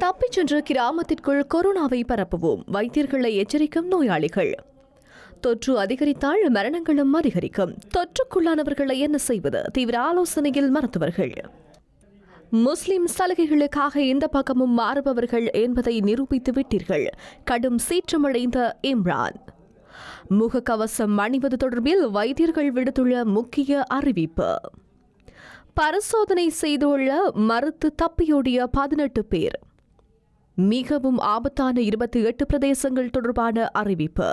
தப்பிச் சென்று கிராமத்திற்குள் கொரோனாவை பரப்புவோம், வைத்தியர்களை எச்சரிக்கும் நோயாளிகள். தொற்று அதிகரித்தால் மரணங்களும் அதிகரிக்கும். தொற்றுக்குள்ளானவர்களை என்ன செய்வது? தீவிர ஆலோசனையில் மருத்துவர்கள். முஸ்லிம் சலுகைகளுக்காக இந்த பக்கமும் மாறுபவர்கள் என்பதை நிரூபித்து விட்டீர்கள். கடும் சீற்றமடைந்த இம்ரான். முகக்கவசம் அணிவது தொடர்பில் வைத்தியர்கள் விடுத்துள்ள முக்கிய அறிவிப்பு. பரிசோதனை செய்துள்ள மறுத்து தப்பியோடிய 18 பேர். மிகவும் ஆபத்தான 28 பிரதேசங்கள் தொடர்பான அறிவிப்பு.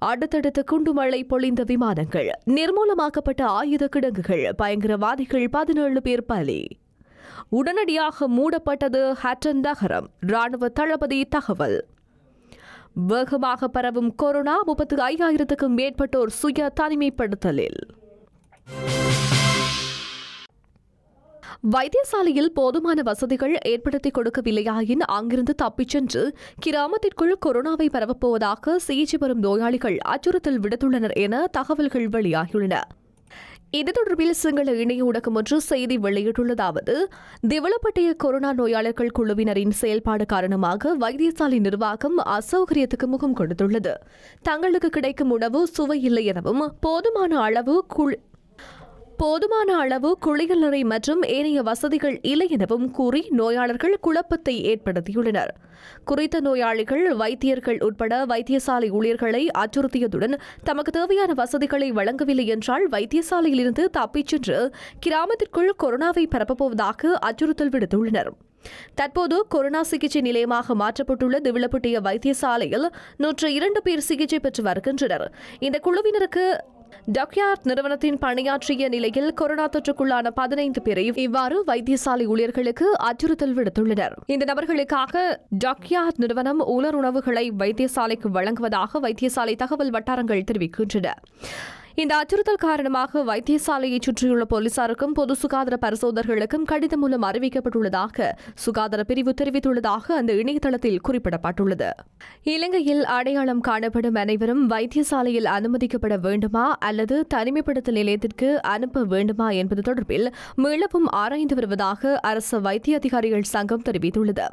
அடுத்தடுத்து குண்டுமழை பொழிந்த விமானங்கள். நிர்மூலமாக்கப்பட்ட ஆயுத கிடங்குகள். பயங்கரவாதிகள் 17 பேர் பலி. உடனடியாக மூடப்பட்டது ஹட்டன் நகரம். ராணுவ தளபதி தகவல். வேகமாக பரவும் கொரோனா. 35,000க்கும் மேற்பட்டோர் சுய தனிமைப்படுத்தலில். வைத்தியசாலையில் போதுமான வசதிகள் ஏற்படுத்திக் கொடுக்கவில்லையாயின் அங்கிருந்து தப்பிச் சென்று கிராமத்திற்குள் கொரோனாவை பரவப்போவதாக சிகிச்சை பெறும் நோயாளிகள் அச்சுறுத்தல் விடுத்துள்ளனர் என தகவல்கள் வெளியாகியுள்ளன. இது தொடர்பில் சிங்கள இணைய ஊடகம் ஒன்று செய்தி வெளியிட்டுள்ளதாவது: திவலப்பட்டிய கொரோனா நோயாளர்கள் குழுவினரின் செயல்பாடு காரணமாக வைத்தியசாலை நிர்வாகம் அசௌகரியத்துக்கு முகம் கொடுத்துள்ளது. தங்களுக்கு கிடைக்கும் உணவு சுவையில்லை எனவும் போதுமான அளவு குளியலறை மற்றும் ஏனைய வசதிகள் இல்லை எனவும் கூறி நோயாளர்கள் குழப்பத்தை ஏற்படுத்தியுள்ளனர். குறித்த நோயாளிகள் வைத்தியர்கள் உட்பட வைத்தியசாலை ஊழியர்களை அச்சுறுத்தியதுடன் தமக்கு தேவையான வசதிகளை வழங்கவில்லை என்றால் வைத்தியசாலையிலிருந்து தப்பிச் சென்று கிராமத்திற்குள் கொரோனாவை பரப்பப்போவதாக அச்சுறுத்தல் விடுத்துள்ளனர். தற்போது கொரோனா சிகிச்சை நிலையமாக மாற்றப்பட்டுள்ள திவிலப்பட்டிய வைத்தியசாலையில் 102 பேர் சிகிச்சை பெற்று வருகின்றனர். இந்த குழுவினருக்கு டாக்யார்ட் நிறுவனத்தின் பணியாற்றிய நிலையில் கொரோனா தொற்றுக்குள்ளான 15 பேரை இவ்வாறு வைத்தியசாலை ஊழியர்களுக்கு அச்சுறுத்தல் விடுத்துள்ளனர். இந்த நபர்களுக்காக டாக்யார்ட் நிறுவனம் உலர் உணவுகளை வைத்தியசாலைக்கு வழங்குவதாக வைத்தியசாலை தகவல் வட்டாரங்கள் தெரிவிக்கின்றன. இந்த அச்சுறுத்தல் காரணமாக வைத்தியசாலையை சுற்றியுள்ள போலீசாருக்கும் பொது சுகாதார பரிசோதகர்களுக்கும் கடிதம் மூலம் அறிவிக்கப்பட்டுள்ளதாக சுகாதார பிரிவு தெரிவித்துள்ளதாக அந்த இணையதளத்தில் குறிப்பிடப்பட்டுள்ளது. இலங்கையில் அடையாளம் காணப்படும் அனைவரும் வைத்தியசாலையில் அனுமதிக்கப்பட வேண்டுமா அல்லது தனிமைப்படுத்தல் நிலையத்திற்கு அனுப்ப வேண்டுமா என்பது தொடர்பில் மீளவும் ஆராய்ந்து வருவதாக அரசு வைத்திய அதிகாரிகள் சங்கம் தெரிவித்துள்ளது.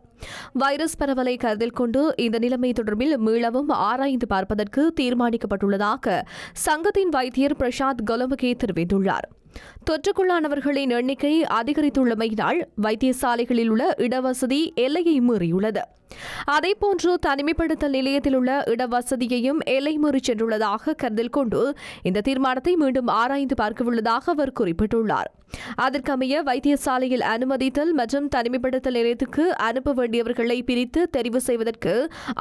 வைரஸ் பரவலை கருத்தில் கொண்டு இந்த நிலைமை தொடர்பில் மீளவும் ஆராய்ந்து பார்ப்பதற்கு தீர்மானிக்கப்பட்டுள்ளதாக சங்கத்தின் வைத்தியர் பிரசாத் கொலம்பகே தெரிவித்துள்ளார். தொற்றுக்குள்ளானவர்களின் எண்ணிக்கை அதிகரித்துள்ளமையினால் வைத்தியசாலைகளில் உள்ள இடவசதி எல்லையை மீறியுள்ளது. அதேபோன்று தனிமைப்படுத்தல் நிலையத்தில் உள்ள இடவசதியையும் எல்லை மீறி சென்றுள்ளதாக கருத்தில் கொண்டு இந்த தீர்மானத்தை மீண்டும் ஆராய்ந்து பார்க்கவுள்ளதாக அவர் குறிப்பிட்டுள்ளார். அதற்கமைய வைத்தியசாலையில் அனுமதித்தல் மற்றும் தனிமைப்படுத்தல் நிலையத்துக்கு அனுப்ப வேண்டியவர்களை பிரித்து தெரிவு செய்வதற்கு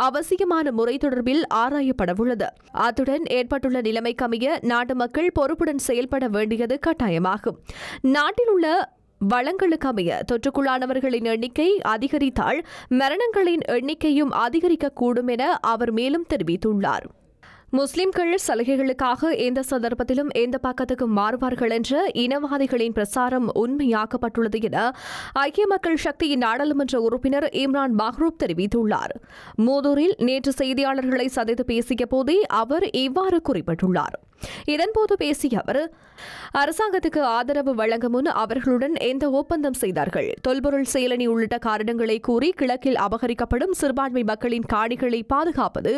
அவசியமான முறை தொடர்பில் ஆராயப்படவுள்ளது. அத்துடன் ஏற்பட்டுள்ள நிலைமைக்கமைய நாட்டு மக்கள் பொறுப்புடன் செயல்பட வேண்டியது கட்டாயமாகும். நாட்டில் உள்ள வளங்களுக்கமைய தொற்றுக்குள்ளானவர்களின் எண்ணிக்கை அதிகரித்தால் மரணங்களின் எண்ணிக்கையும் அதிகரிக்கக்கூடும் என அவர் மேலும் தெரிவித்துள்ளார். முஸ்லிம்கள் சலுகைகளுக்காக எந்த சந்தர்ப்பத்திலும் எந்த பக்கத்துக்கும் மாறுவார்கள் என்ற இனவாதிகளின் பிரசாரம் உண்மையாக்கப்பட்டுள்ளது என ஐக்கிய மக்கள் சக்தியின் நாடாளுமன்ற உறுப்பினர் இம்ரான் மஹ்ரூப் தெரிவித்துள்ளார். மூதூரில் நேற்று செய்தியாளர்களை சந்தித்து பேசிய போதே அவர் இவ்வாறு குறிப்பிட்டுள்ளார். இதன்போது பேசிய அவர், அரசாங்கத்துக்கு ஆதரவு வழங்கும் முன் அவர்களுடன் எந்த ஒப்பந்தம் செய்தார்கள்? தொல்பொருள் செயலணி உள்ளிட்ட காரணங்களை கூறி கிழக்கில் அபகரிக்கப்படும் சிறுபான்மை மக்களின் காணிகளை பாதுகாப்பது,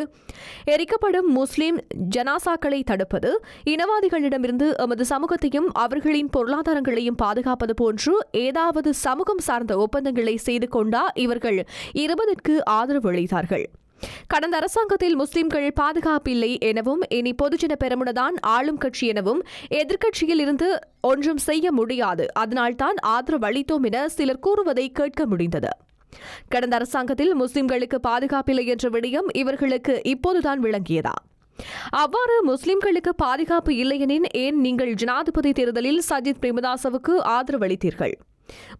எரிக்கப்படும் முஸ்லிம் ஜனாசாக்களை தடுப்பது, இனவாதிகளிடமிருந்து எமது சமூகத்தையும் அவர்களின் பொருளாதாரங்களையும் பாதுகாப்பது போன்று ஏதாவது சமூகம் சார்ந்த ஒப்பந்தங்களை செய்து கொண்டா இவர்கள் 20க்கு ஆதரவு அளித்தார்கள். கடந்த அரசாங்கத்தில் முஸ்லிம்கள் பாதுகாப்பில்லை எனவும் இனி பொதுஜன பெரமுனதான் ஆளும் கட்சி எனவும் எதிர்க்கட்சியில் இருந்து ஒன்றும் செய்ய முடியாது, அதனால்தான் ஆதரவு அளித்தோம் என சிலர் கூறுவதை கேட்க முடிந்தது. கடந்த அரசாங்கத்தில் முஸ்லிம்களுக்கு பாதுகாப்பில்லை என்ற விடயம் இவர்களுக்கு இப்போதுதான் விளங்கியதா? அவ்வாறு முஸ்லிம்களுக்கு பாதுகாப்பு இல்லையெனின் ஏன் நீங்கள் ஜனாதிபதி தேர்தலில் சஜித் பிரேமதாசவுக்கு ஆதரவு அளித்தீர்கள்?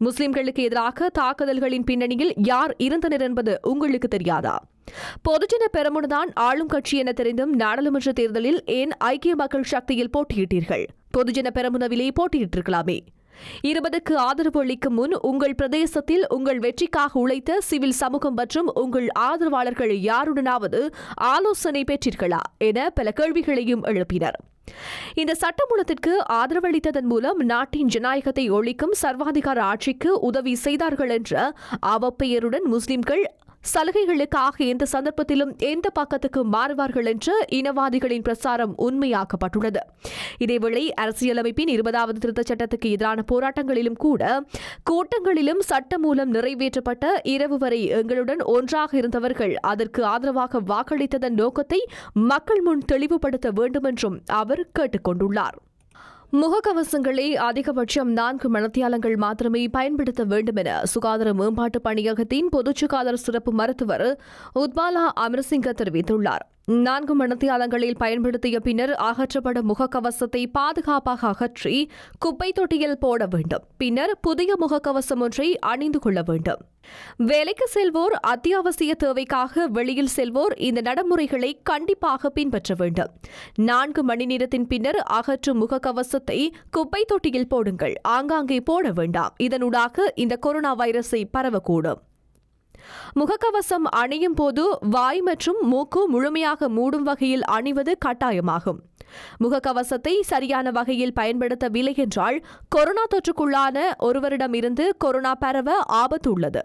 முஸ்லிம்களுக்கு எதிராக தாக்குதல்களின் பின்னணியில் யார் இருந்தனர் என்பது உங்களுக்கு தெரியாதா? பொதுஜன பெரமுனதான் ஆளும் கட்சி என தெரிந்தும் நாடாளுமன்ற தேர்தலில் ஏன் ஐக்கிய மக்கள் சக்தியில் போட்டியிட்டீர்கள்? பொதுஜன பெரமுனவிலே போட்டியிட்டிருக்கலாமே. 20க்கு ஆதரவு அளிக்கும் முன் உங்கள் பிரதேசத்தில் உங்கள் வெற்றிக்காக உழைத்த சிவில் சமூகம் மற்றும் உங்கள் ஆதரவாளர்கள் யாருடனாவது ஆலோசனை பெற்றீர்களா என பல கேள்விகளையும் எழுப்பினர். இந்த சட்டமூலத்திற்கு ஆதரவளித்ததன் மூலம் நாட்டின் ஜனநாயகத்தை ஒழிக்கும் சர்வாதிகார ஆட்சிக்கு உதவி செய்தார்கள் என்ற அவப்பெயருடன் முஸ்லிம்கள் சலுகைகளுக்காக எந்த சந்தர்ப்பத்திலும் எந்த பக்கத்துக்கு மாறுவார்கள் என்ற இனவாதிகளின் பிரசாரம் உண்மையாக்கப்பட்டுள்ளது. இதேவேளை அரசியலமைப்பின் 20வது திருத்தச் சட்டத்துக்கு எதிரான போராட்டங்களிலும் கூட கூட்டங்களிலும் சட்டம் மூலம் நிறைவேற்றப்பட்ட இரவு வரை எங்களுடன் ஒன்றாக இருந்தவர்கள் அதற்கு ஆதரவாக வாக்களித்ததன் நோக்கத்தை மக்கள் முன் தெளிவுபடுத்த வேண்டும் என்றும் அவர் கேட்டுக் கொண்டுள்ளார். முகக்கவசங்களை அதிகபட்சம் 4 மணித்தியாலங்கள் மாத்திரமே பயன்படுத்த வேண்டும் என சுகாதார மேம்பாட்டு பணியகத்தின் பொதுச் சுகாதார சிறப்பு மருத்துவர் உத்பாலா அமரசிங்க தெரிவித்துள்ளார். 4 மணித்தியாலங்களில் பயன்படுத்திய பின்னர் அகற்றப்படும் முகக்கவசத்தை பாதுகாப்பாக அகற்றி குப்பை தொட்டியில் போட வேண்டும். பின்னர் புதிய முகக்கவசம் ஒன்றை அணிந்து கொள்ள வேண்டும். வேலைக்கு செல்வோர், அத்தியாவசிய தேவைக்காக வெளியில் செல்வோர் இந்த நடைமுறைகளை கண்டிப்பாக பின்பற்ற வேண்டும். 4 மணி நேரத்தின் பின்னர் அகற்றும் முகக்கவசத்தை குப்பை தொட்டியில் போடுங்கள். ஆங்காங்கே போட வேண்டாம். இதனூடாக இந்த கொரோனா வைரஸை பரவக்கூடும். முகக்கவசம் அணியும் போது வாய் மற்றும் மூக்கு முழுமையாக மூடும் வகையில் அணிவது கட்டாயமாகும். முகக்கவசத்தை சரியான வகையில் பயன்படுத்தவில்லை என்றால் கொரோனா தொற்றுக்குள்ளான ஒருவரிடமிருந்து கொரோனா பரவ ஆபத்து உள்ளது.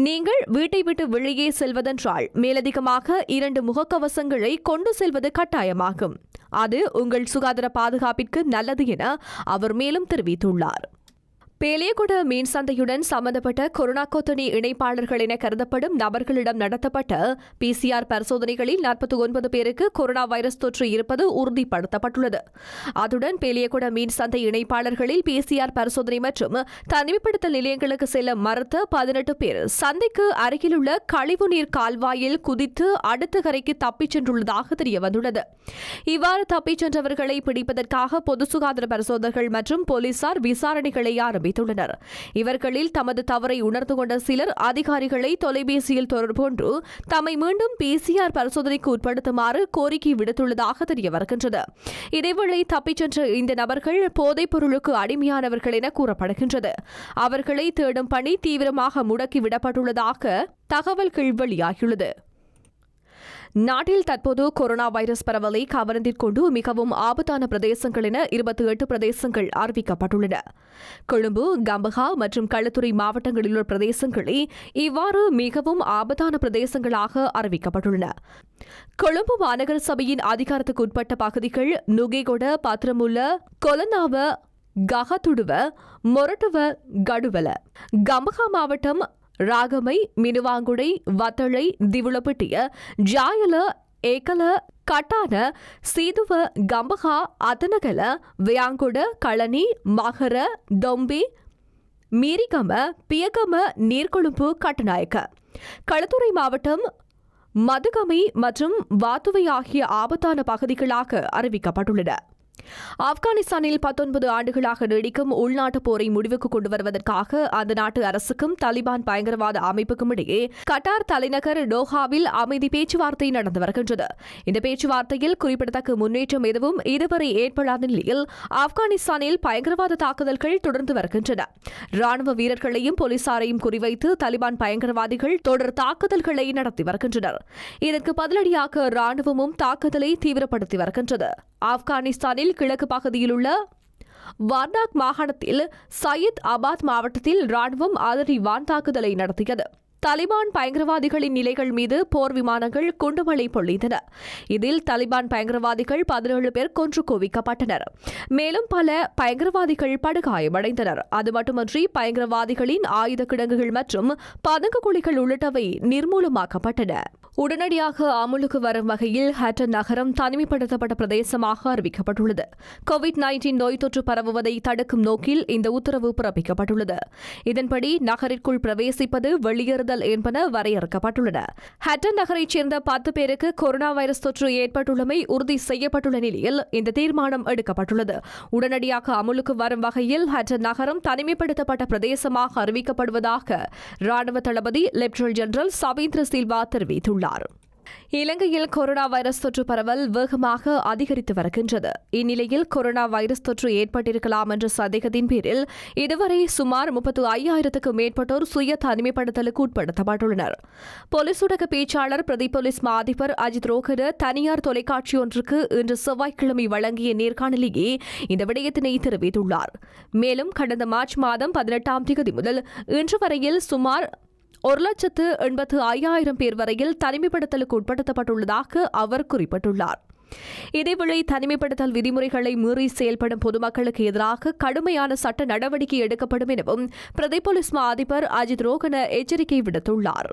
நீங்கள் வீட்டை விட்டு வெளியே செல்வதென்றால் மேலதிகமாக 2 முகக்கவசங்களை கொண்டு செல்வது கட்டாயமாகும். அது உங்கள் சுகாதார பாதுகாப்பிற்கு நல்லது என அவர் மேலும் தெரிவித்துள்ளார். பேலியகுட மீன் சந்தையுடன் சம்பந்தப்பட்ட கொரோனா கொத்தணி இணைப்பாளர்கள் என கருதப்படும் நபர்களிடம் நடத்தப்பட்ட PCR பரிசோதனைகளில் 49 பேருக்கு கொரோனா வைரஸ் தொற்று இருப்பது உறுதிப்படுத்தப்பட்டுள்ளது. அதுடன் பேலியகுட மீன் சந்தை இணைப்பாளர்களில் PCR பரிசோதனை மற்றும் தனிமைப்படுத்தல் நிலையங்களுக்கு செல்ல மறுத்த 18 பேர் சந்தைக்கு அருகிலுள்ள கழிவுநீர் கால்வாயில் குதித்து அடுத்த கரைக்கு தப்பிச் சென்றுள்ளதாக தெரியவந்துள்ளது. இவ்வாறு தப்பிச் சென்றவர்களை பிடிப்பதற்காக பொது சுகாதார பரிசோதகர்கள் மற்றும் போலீசார் விசாரணைகளை ஆரம்பித்தனர். இவர்களில் தமது தவறை உணர்ந்து கொண்ட சிலர் அதிகாரிகளை தொலைபேசியில் தொடர்பு கொண்டு தம்மை மீண்டும் PCR பரிசோதனைக்கு உட்படுத்துமாறு கோரிக்கை விடுத்துள்ளதாக தெரிய வருகின்றது. இதேவேளை தப்பிச் சென்ற இந்த நபர்கள் போதைப் பொருளுக்கு அடிமையானவர்கள் என கூறப்படுகின்றது. அவர்களை தேடும் பணி தீவிரமாக முடக்கிவிடப்பட்டுள்ளதாக தகவல்கள் வெளியாகியுள்ளது. நாட்டில் தற்போது கொரோனா வைரஸ் பரவலை கவனத்திற்கொண்டு மிகவும் ஆபத்தான பிரதேசங்கள் என 28 பிரதேசங்கள் அறிவிக்கப்பட்டுள்ளன. கொழும்பு, கம்பஹா மற்றும் களுத்துறை மாவட்டங்களில் உள்ள பிரதேசங்களே இவ்வாறு மிகவும் ஆபத்தான பிரதேசங்களாக அறிவிக்கப்பட்டுள்ளன. கொழும்பு மாநகர சபையின் அதிகாரத்துக்கு உட்பட்ட பகுதிகள் நுகேகொட, பத்ரமுல்ல, கொலனாவ, கஹதுடுவ, மொரட்டுவ, கடுவல. கம்பஹா மாவட்டம் ராகமை, மினுவாங்குடை, வத்தளை, திவுளப்பிட்டிய, ஜாயல, ஏகல, கட்டான, சீதுவ, கம்பஹா, அதனகல, வியாங்குட, களனி, மகர, தொம்பி, மீரிகம, பியகம, நீர்கொழும்பு, கட்டநாயக்க. களுத்துறை மாவட்டம் மதுகமை மற்றும் வாத்துவை ஆகிய ஆபத்தான பகுதிகளாக அறிவிக்கப்பட்டுள்ளன. ஆப்கானிஸ்தானில் 19 ஆண்டுகளாக நீடிக்கும் உள்நாட்டு போரை முடிவுக்கு கொண்டு வருவதற்காக அந்த நாட்டு அரசுக்கும் தாலிபான் பயங்கரவாத அமைப்புக்கும் இடையே கட்டார் தலைநகர் டோஹாவில் அமைதி பேச்சுவார்த்தை நடந்து வருகின்றது. இந்த பேச்சுவார்த்தையில் குறிப்பிடத்தக்க முன்னேற்றம் எதுவும் இதுவரை ஏற்படாத நிலையில் ஆப்கானிஸ்தானில் பயங்கரவாத தாக்குதல்கள் தொடர்ந்து வருகின்றன. ராணுவ வீரர்களையும் போலீசாரையும் குறிவைத்து தாலிபான் பயங்கரவாதிகள் தொடர் தாக்குதல்களை நடத்தி வருகின்றனர். இதற்கு பதிலடியாக ராணுவமும் தாக்குதலை தீவிரப்படுத்தி வருகின்றது. ஆப்கானிஸ்தானில் கிழக்கு பகுதியில் உள்ள வார்னாக் மாகாணத்தில் சையத் ஆபாத் மாவட்டத்தில் ராணுவம் அதிரடி வான் தாக்குதலை நடத்தியது. தாலிபான் பயங்கரவாதிகளின் நிலைகள் மீது போர் விமானங்கள் குண்டுமழை பொழிந்தன. இதில் தாலிபான் பயங்கரவாதிகள் 17 பேர் கொன்று குவிக்கப்பட்டனர். மேலும் பல பயங்கரவாதிகள் படுகாயமடைந்தனர். அது மட்டுமன்றி பயங்கரவாதிகளின் ஆயுத கிடங்குகள் மற்றும் பதுங்கு குழிகள் உள்ளிட்டவை நிர்மூலமாக்கப்பட்டன. உடனடியாக அமுலுக்கு வரும் வகையில் ஹட்டன் நகரம் தனிமைப்படுத்தப்பட்ட பிரதேசமாக அறிவிக்கப்பட்டுள்ளது. கோவிட்-19 நோய் தொற்று பரவுவதை தடுக்கும் நோக்கில் இந்த உத்தரவு பிறப்பிக்கப்பட்டுள்ளது. இதன்படி நகரிற்குள் பிரவேசிப்பது, வெளியேறுதல் என்பன வரையறுக்கப்பட்டுள்ளன. ஹட்டன் நகரைச் சேர்ந்த 10 பேருக்கு கொரோனா வைரஸ் தொற்று ஏற்பட்டுள்ளமை உறுதி செய்யப்பட்டுள்ள நிலையில் இந்த தீர்மானம் எடுக்கப்பட்டுள்ளது. உடனடியாக அமுலுக்கு வரும் வகையில் ஹட்டன் நகரம் தனிமைப்படுத்தப்பட்ட பிரதேசமாக அறிவிக்கப்படுவதாக ராணுவ தளபதி லெப்டினன்ட் ஜெனரல் சவேந்திர சில்வா தெரிவித்துள்ளார். இலங்கையில் கொரோனா வைரஸ் தொற்று பரவல் வேகமாக அதிகரித்து வருகின்றது. இந்நிலையில் கொரோனா வைரஸ் தொற்று ஏற்பட்டிருக்கலாம் என்ற சந்தேகத்தின் பேரில் இதுவரை சுமார் 35,000க்கும் மேற்பட்டோர் சுய தனிமைப்படுத்தலுக்கு உட்படுத்தப்பட்டுள்ளனர். போலீஸ் ஊடக பேச்சாளர் பிரதி போலீஸ் மா அதிபர் அஜித் ரோஹன தனியார் தொலைக்காட்சி ஒன்றுக்கு இன்று செவ்வாய்க்கிழமை வழங்கிய நேர்காணலிலே இந்த விடயத்தினை தெரிவித்துள்ளார். மேலும் கடந்த மார்ச் மாதம் 18ஆம் தேதி முதல் இன்று வரையில் சுமார் 1,85,000 பேர் வரையில் தனிமைப்படுத்தலுக்கு உட்படுத்தப்பட்டுள்ளதாக அவர் குறிப்பிட்டுள்ளார். இதேவேளை தனிமைப்படுத்தல் விதிமுறைகளை மீறி செயல்படும் பொதுமக்களுக்கு எதிராக கடுமையான சட்ட நடவடிக்கை எடுக்கப்படும் எனவும் பிரதி போலீஸ் மா அதிபர் அஜித் ரோஹன எச்சரிக்கை விடுத்துள்ளார்.